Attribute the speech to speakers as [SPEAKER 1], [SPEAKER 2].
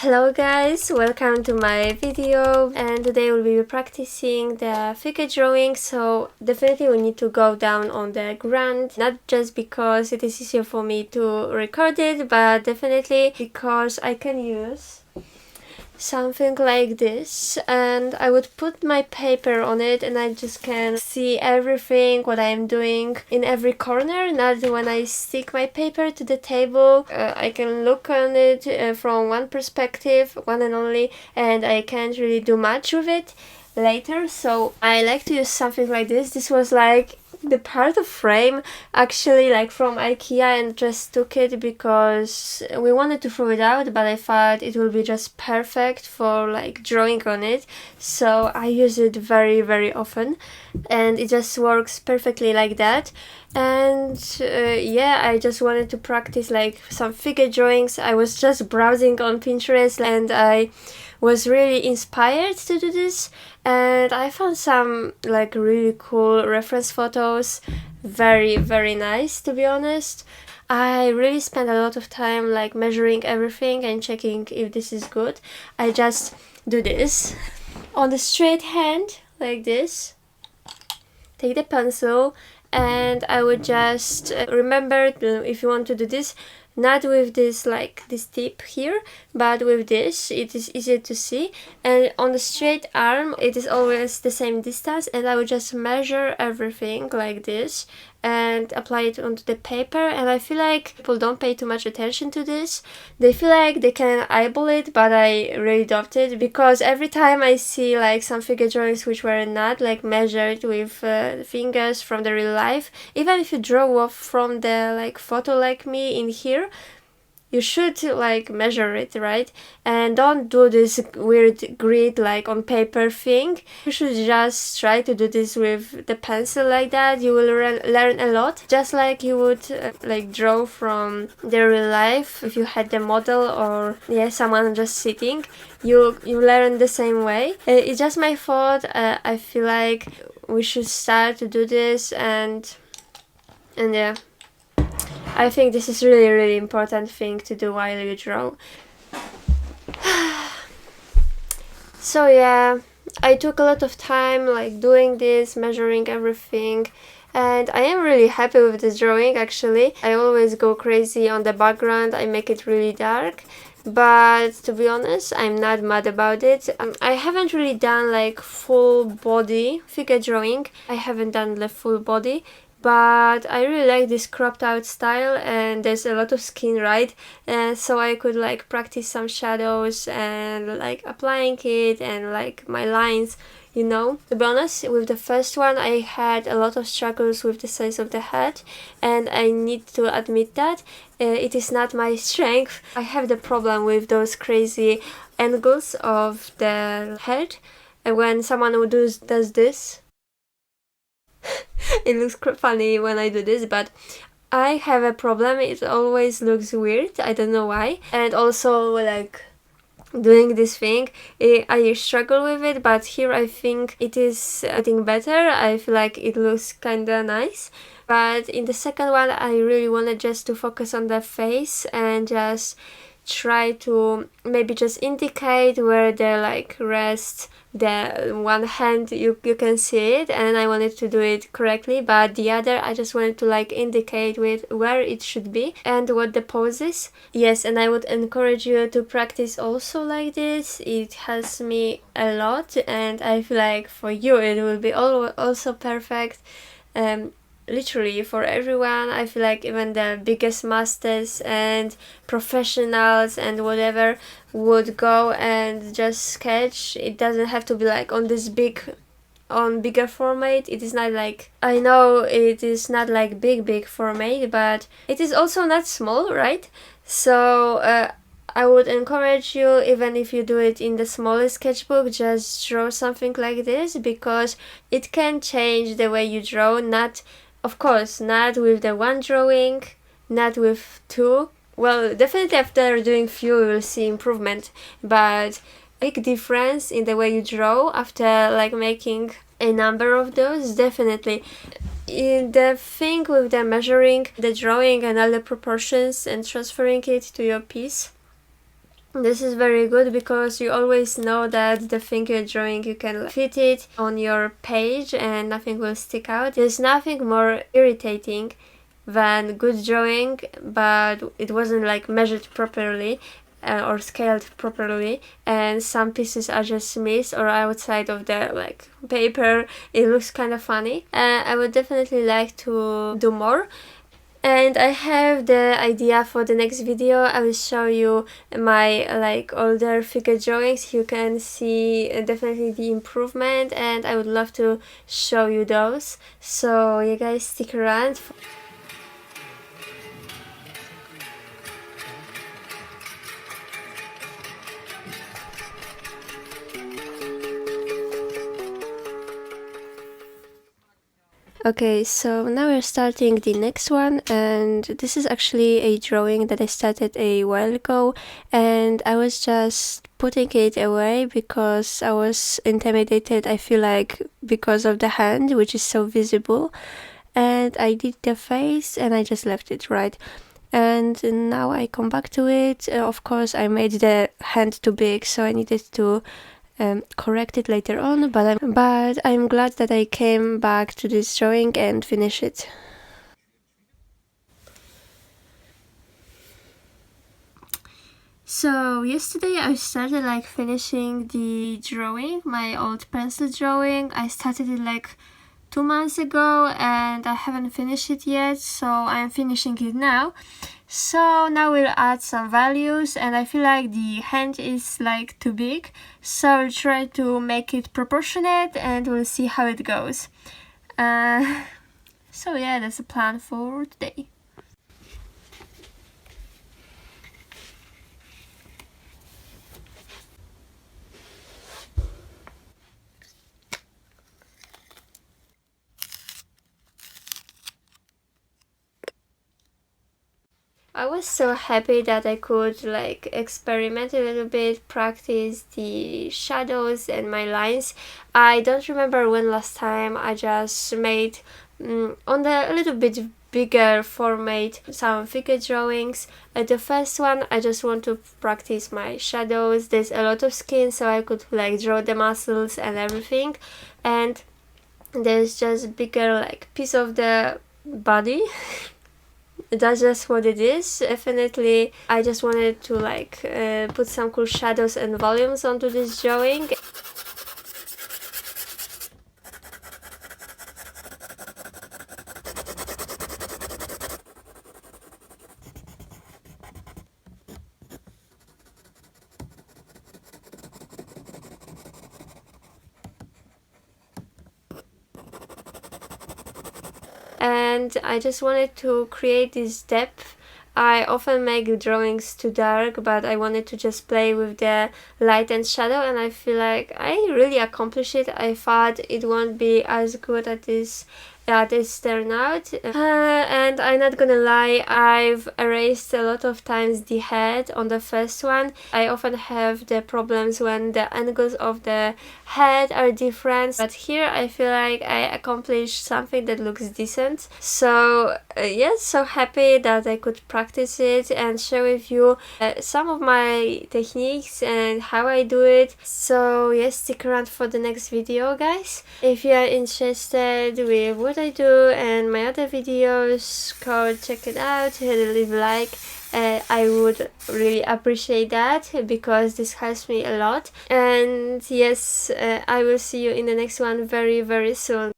[SPEAKER 1] Hello guys, welcome to my video, and today we'll be practicing the figure drawing. So definitely we need to go down on the ground, not just because it is easier for me to record it, but definitely because I can use something like this, and I would put my paper on it and I just can see everything what I am doing in every corner. Not when I stick my paper to the table, I can look on it from one perspective, one and only, and I can't really do much with it later. So I like to use something like this. This was like the part of frame actually, like from IKEA, and just took it because we wanted to throw it out, but I thought it will be just perfect for like drawing on it. So I use it very often and it just works perfectly like that. And yeah, I just wanted to practice like some figure drawings. I was just browsing on Pinterest and I was really inspired to do this, and I found some like really cool reference photos. Very nice, to be honest. I really spent a lot of time like measuring everything and checking if this is good. I just do this on the straight hand like this, take the pencil, and I would just remember if you want to do this, not with this like this tip here, but with this, it is easier to see. And on the straight arm it is always the same distance, and I would just measure everything like this and apply it onto the paper. And I feel like people don't pay too much attention to this. They feel like they can eyeball it, but I really doubt it, because every time I see like some figure drawings which were not like measured with fingers from the real life, even if you draw off from the like photo like me in here, you should like measure it, right? And don't do this weird grid like on paper thing. You should just try to do this with the pencil like that. You will learn a lot, just like you would like draw from the real life. If you had the model or someone just sitting, you learn the same way. It's just my thought. I feel like we should start to do this, and yeah, I think this is really important thing to do while you draw. So yeah, I took a lot of time like doing this, measuring everything, and I am really happy with this drawing actually. I always go crazy on the background, I make it really dark, but to be honest, I'm not mad about it. I haven't really done like full body figure drawing. I haven't done the full body, but I really like this cropped out style, and there's a lot of skin, right? And so I could like practice some shadows and like applying it and like my lines, you know. To be honest, with the first one I had a lot of struggles with the size of the head, and I need to admit that it is not my strength. I have the problem with those crazy angles of the head, and when someone who does this, it looks funny when I do this, but I have a problem. It always looks weird. I don't know why. And also like doing this thing, I struggle with it, but here I think it is getting better. I feel like it looks kinda nice. But in the second one I really wanted just to focus on the face and just try to maybe just indicate where the like rests the one hand. You can see it, and I wanted to do it correctly, but the other I just wanted to like indicate with where it should be and what the pose is. Yes, and I would encourage you to practice also like this. It helps me a lot, and I feel like for you it will be also perfect. Literally for everyone. I feel like even the biggest masters and professionals and whatever would go and just sketch. It doesn't have to be like on this bigger format. It is not like, I know it is not like big format, but it is also not small, right? So I would encourage you, even if you do it in the smallest sketchbook, just draw something like this, because it can change the way you draw. Of course, not with the one drawing, not with two. Well, definitely after doing few you will see improvement, but big difference in the way you draw after like making a number of those, definitely. In the thing with the measuring the drawing and all the proportions and transferring it to your piece, This is very good because you always know that the thing you're drawing, you can fit it on your page and nothing will stick out. There's nothing more irritating than good drawing but it wasn't like measured properly or scaled properly, and some pieces are just missed or outside of the like paper. It looks kind of funny. I would definitely like to do more. And I have the idea for the next video. I will show you my like older figure drawings. You can see definitely the improvement and I would love to show you those. So you guys stick around. Okay, so now we're starting the next one, and this is actually a drawing that I started a while ago, and I was just putting it away because I was intimidated, I feel like, because of the hand, which is so visible, and I did the face and I just left it, right? And now I come back to it. Of course, I made the hand too big, so I needed to correct it later on, but I'm glad that I came back to this drawing and finish it. So yesterday I started like finishing the drawing, my old pencil drawing. I started it like 2 months ago and I haven't finished it yet, so I'm finishing it now. So now we'll add some values, and I feel like the hand is like too big, so I'll try to make it proportionate and we'll see how it goes. So yeah, that's the plan for today. I was so happy that I could like experiment a little bit, practice the shadows and my lines. I don't remember when last time I just made on the a little bit bigger format some figure drawings. The first one I just want to practice my shadows. There's a lot of skin, so I could like draw the muscles and everything, and there's just bigger like piece of the body. That's just what it is. Definitely I just wanted to like put some cool shadows and volumes onto this drawing. And I just wanted to create this depth. I often make drawings too dark, but I wanted to just play with the light and shadow, and I feel like I really accomplished it. I thought it won't be as good at this turned out, and I'm not gonna lie, I've erased a lot of times the head on the first one. I often have the problems when the angles of the head are different, but here I feel like I accomplished something that looks decent. So yes, so happy that I could practice it and share with you some of my techniques and how I do it. So yes, stick around for the next video, guys. If you are interested with what I do and my other videos, go check it out and leave a like. I would really appreciate that because this helps me a lot. And yes, I will see you in the next one very soon.